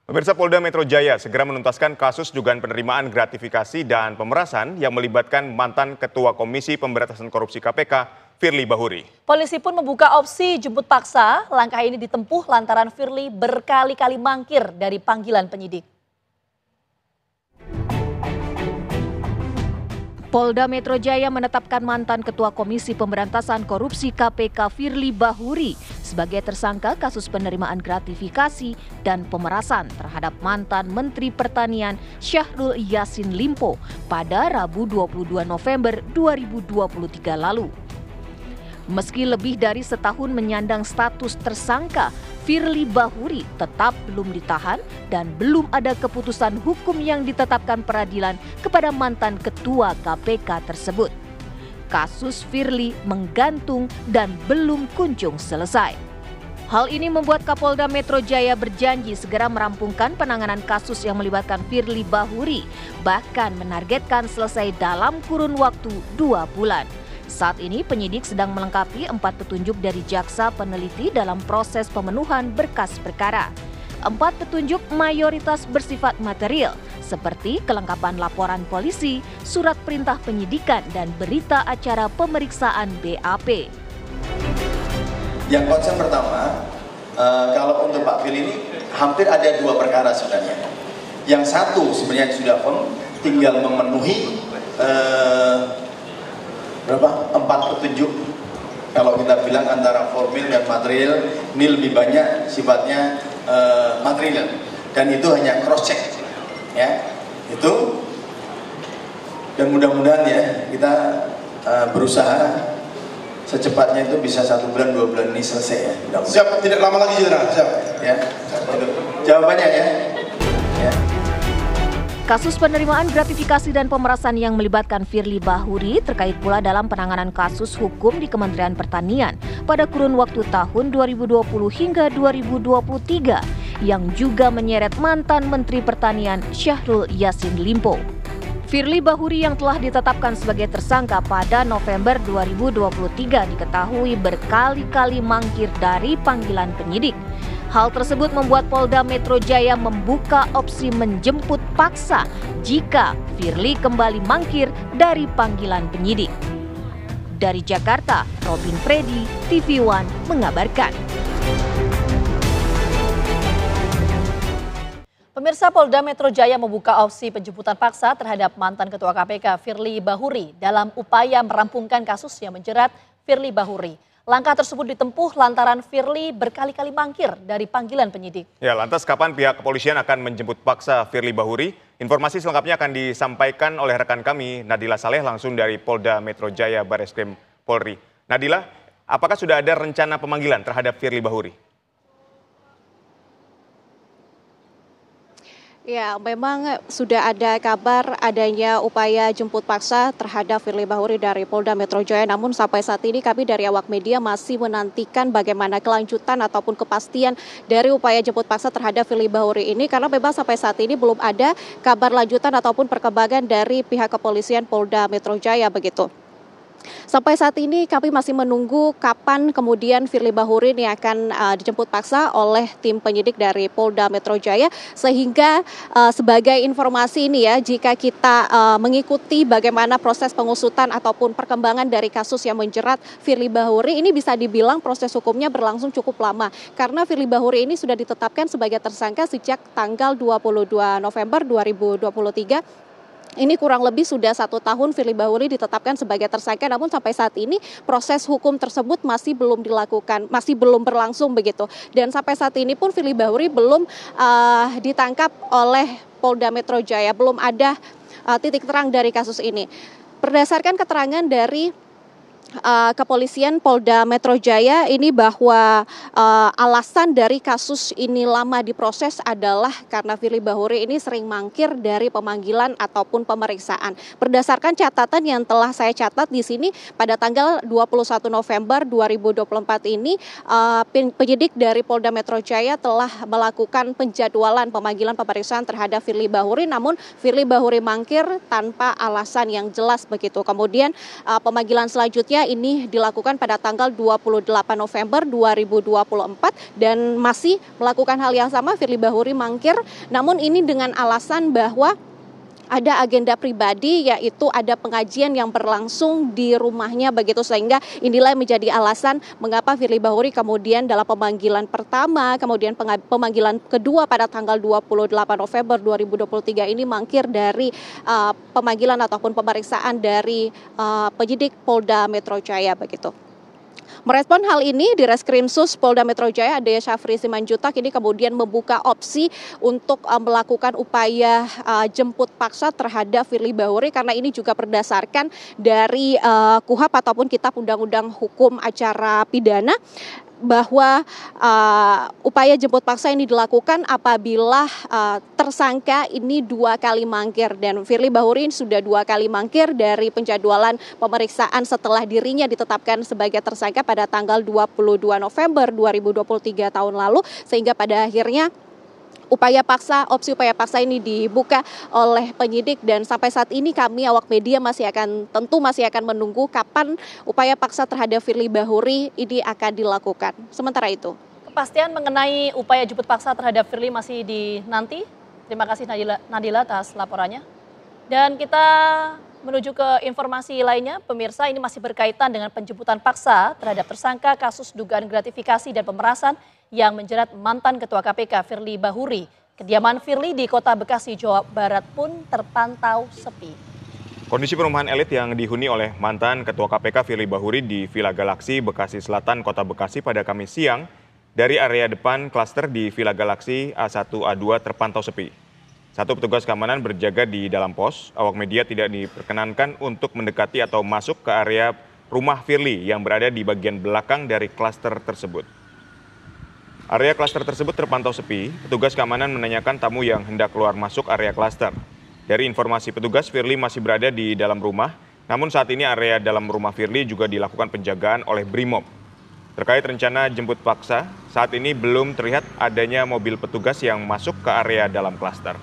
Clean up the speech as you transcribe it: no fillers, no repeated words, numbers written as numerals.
Pemirsa, Polda Metro Jaya segera menuntaskan kasus dugaan penerimaan gratifikasi dan pemerasan yang melibatkan mantan Ketua Komisi Pemberantasan Korupsi KPK, Firly Bahuri. Polisi pun membuka opsi jemput paksa. Langkah ini ditempuh lantaran Firly berkali-kali mangkir dari panggilan penyidik. Polda Metro Jaya menetapkan mantan Ketua Komisi Pemberantasan Korupsi KPK Firly Bahuri sebagai tersangka kasus penerimaan gratifikasi dan pemerasan terhadap mantan Menteri Pertanian Syahrul Yassin Limpo pada Rabu 22 November 2023 lalu. Meski lebih dari setahun menyandang status tersangka, Firly Bahuri tetap belum ditahan dan belum ada keputusan hukum yang ditetapkan peradilan kepada mantan ketua KPK tersebut. Kasus Firly menggantung dan belum kunjung selesai. Hal ini membuat Kapolda Metro Jaya berjanji segera merampungkan penanganan kasus yang melibatkan Firly Bahuri, bahkan menargetkan selesai dalam kurun waktu 2 bulan. Saat ini penyidik sedang melengkapi 4 petunjuk dari jaksa peneliti dalam proses pemenuhan berkas perkara. 4 petunjuk mayoritas bersifat material, seperti kelengkapan laporan polisi, surat perintah penyidikan, dan berita acara pemeriksaan BAP. Yang konsen pertama, kalau untuk Pak Firly ini hampir ada 2 perkara sebenarnya. Yang satu sebenarnya sudah tinggal memenuhi 4 petunjuk. Kalau kita bilang antara formil dan material, ini lebih banyak sifatnya material, dan itu hanya cross check, ya itu. Dan mudah-mudahan ya kita berusaha secepatnya itu bisa 1 bulan 2 bulan ini selesai ya. Siap, tidak lama lagi Jenderal. Siap. Ya, itu jawabannya ya. Kasus penerimaan gratifikasi dan pemerasan yang melibatkan Firly Bahuri terkait pula dalam penanganan kasus hukum di Kementerian Pertanian pada kurun waktu tahun 2020 hingga 2023 yang juga menyeret mantan Menteri Pertanian Syahrul Yassin Limpo. Firly Bahuri yang telah ditetapkan sebagai tersangka pada November 2023 diketahui berkali-kali mangkir dari panggilan penyidik. Hal tersebut membuat Polda Metro Jaya membuka opsi menjemput paksa jika Firly kembali mangkir dari panggilan penyidik. Dari Jakarta, Robin Freddy, TV One mengabarkan. Pemirsa, Polda Metro Jaya membuka opsi penjemputan paksa terhadap mantan Ketua KPK Firly Bahuri dalam upaya merampungkan kasus yang menjerat Firly Bahuri. Langkah tersebut ditempuh lantaran Firly berkali-kali mangkir dari panggilan penyidik. Ya, lantas kapan pihak kepolisian akan menjemput paksa Firly Bahuri? Informasi selengkapnya akan disampaikan oleh rekan kami Nadila Saleh langsung dari Polda Metro Jaya Bareskrim Polri. Nadila, apakah sudah ada rencana pemanggilan terhadap Firly Bahuri? Ya, memang sudah ada kabar adanya upaya jemput paksa terhadap Firly Bahuri dari Polda Metro Jaya. Namun sampai saat ini kami dari awak media masih menantikan bagaimana kelanjutan ataupun kepastian dari upaya jemput paksa terhadap Firly Bahuri ini. Karena memang sampai saat ini belum ada kabar lanjutan ataupun perkembangan dari pihak kepolisian Polda Metro Jaya begitu. Sampai saat ini kami masih menunggu kapan kemudian Firly Bahuri ini akan dijemput paksa oleh tim penyidik dari Polda Metro Jaya, sehingga sebagai informasi ini ya, jika kita mengikuti bagaimana proses pengusutan ataupun perkembangan dari kasus yang menjerat Firly Bahuri ini, bisa dibilang proses hukumnya berlangsung cukup lama karena Firly Bahuri ini sudah ditetapkan sebagai tersangka sejak tanggal 22 November 2023. Ini kurang lebih sudah 1 tahun Firly Bahuri ditetapkan sebagai tersangka, namun sampai saat ini proses hukum tersebut masih belum dilakukan, masih belum berlangsung begitu. Dan sampai saat ini pun Firly Bahuri belum ditangkap oleh Polda Metro Jaya, belum ada titik terang dari kasus ini. Berdasarkan keterangan dari kepolisian Polda Metro Jaya ini bahwa alasan dari kasus ini lama diproses adalah karena Firly Bahuri ini sering mangkir dari pemanggilan ataupun pemeriksaan. Berdasarkan catatan yang telah saya catat di sini pada tanggal 21 November 2024 ini penyidik dari Polda Metro Jaya telah melakukan penjadwalan pemanggilan pemeriksaan terhadap Firly Bahuri, namun Firly Bahuri mangkir tanpa alasan yang jelas begitu. Kemudian pemanggilan selanjutnya tepatnya ini dilakukan pada tanggal 28 November 2024 dan masih melakukan hal yang sama. Firly Bahuri mangkir, namun ini dengan alasan bahwa ada agenda pribadi, yaitu ada pengajian yang berlangsung di rumahnya begitu, sehingga inilah yang menjadi alasan mengapa Firly Bahuri kemudian dalam pemanggilan pertama, kemudian pemanggilan kedua pada tanggal 28 November 2023 ini mangkir dari pemanggilan ataupun pemeriksaan dari penyidik Polda Metro Jaya begitu. Merespon hal ini, di Reskrimsus Polda Metro Jaya, Adea Syafri Simanjuntak ini kemudian membuka opsi untuk melakukan upaya jemput paksa terhadap Firly Bahuri, karena ini juga berdasarkan dari KUHP ataupun Kitab Undang-Undang Hukum Acara Pidana, bahwa upaya jemput paksa ini dilakukan apabila tersangka ini 2 kali mangkir, dan Firly Bahuri sudah 2 kali mangkir dari penjadwalan pemeriksaan setelah dirinya ditetapkan sebagai tersangka pada tanggal 22 November 2023 tahun lalu, sehingga pada akhirnya opsi upaya paksa ini dibuka oleh penyidik, dan sampai saat ini kami awak media masih akan menunggu kapan upaya paksa terhadap Firly Bahuri ini akan dilakukan. Sementara itu, kepastian mengenai upaya jemput paksa terhadap Firly masih dinanti. Terima kasih Nadila atas laporannya. Dan kita menuju ke informasi lainnya, pemirsa, ini masih berkaitan dengan penjemputan paksa terhadap tersangka kasus dugaan gratifikasi dan pemerasan yang menjerat mantan Ketua KPK Firly Bahuri. Kediaman Firly di Kota Bekasi, Jawa Barat pun terpantau sepi. Kondisi perumahan elit yang dihuni oleh mantan Ketua KPK Firly Bahuri di Villa Galaksi, Bekasi Selatan, Kota Bekasi pada Kamis siang, dari area depan klaster di Villa Galaksi A1 A2 terpantau sepi. Satu petugas keamanan berjaga di dalam pos. Awak media tidak diperkenankan untuk mendekati atau masuk ke area rumah Firly yang berada di bagian belakang dari klaster tersebut. Area klaster tersebut terpantau sepi. Petugas keamanan menanyakan tamu yang hendak keluar masuk area klaster. Dari informasi petugas, Firly masih berada di dalam rumah. Namun saat ini area dalam rumah Firly juga dilakukan penjagaan oleh Brimob. Terkait rencana jemput paksa, saat ini belum terlihat adanya mobil petugas yang masuk ke area dalam klaster.